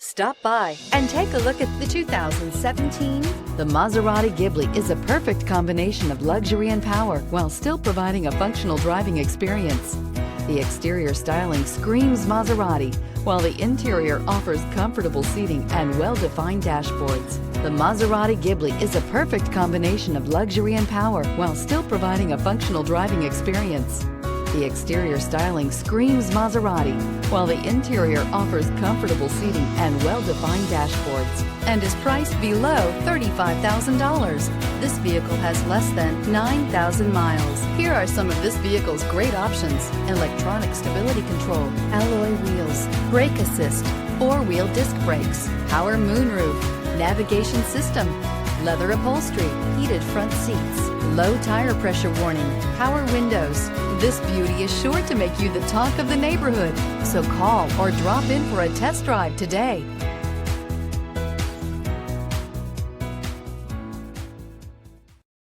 Stop by and take a look at the 2017. The Maserati Ghibli is a perfect combination of luxury and power while still providing a functional driving experience. The exterior styling screams Maserati, while the interior offers comfortable seating and well-defined dashboards. The Maserati Ghibli is a perfect combination of luxury and power while still providing a functional driving experience. The exterior styling screams Maserati, while the interior offers comfortable seating and well-defined dashboards, and is priced below $35,000. This vehicle has less than 9,000 miles. Here are some of this vehicle's great options: electronic stability control, alloy wheels, brake assist, four-wheel disc brakes, power moonroof, navigation system, leather upholstery, heated front seats, low tire pressure warning, power windows. This beauty is sure to make you the talk of the neighborhood. So call or drop in for a test drive today.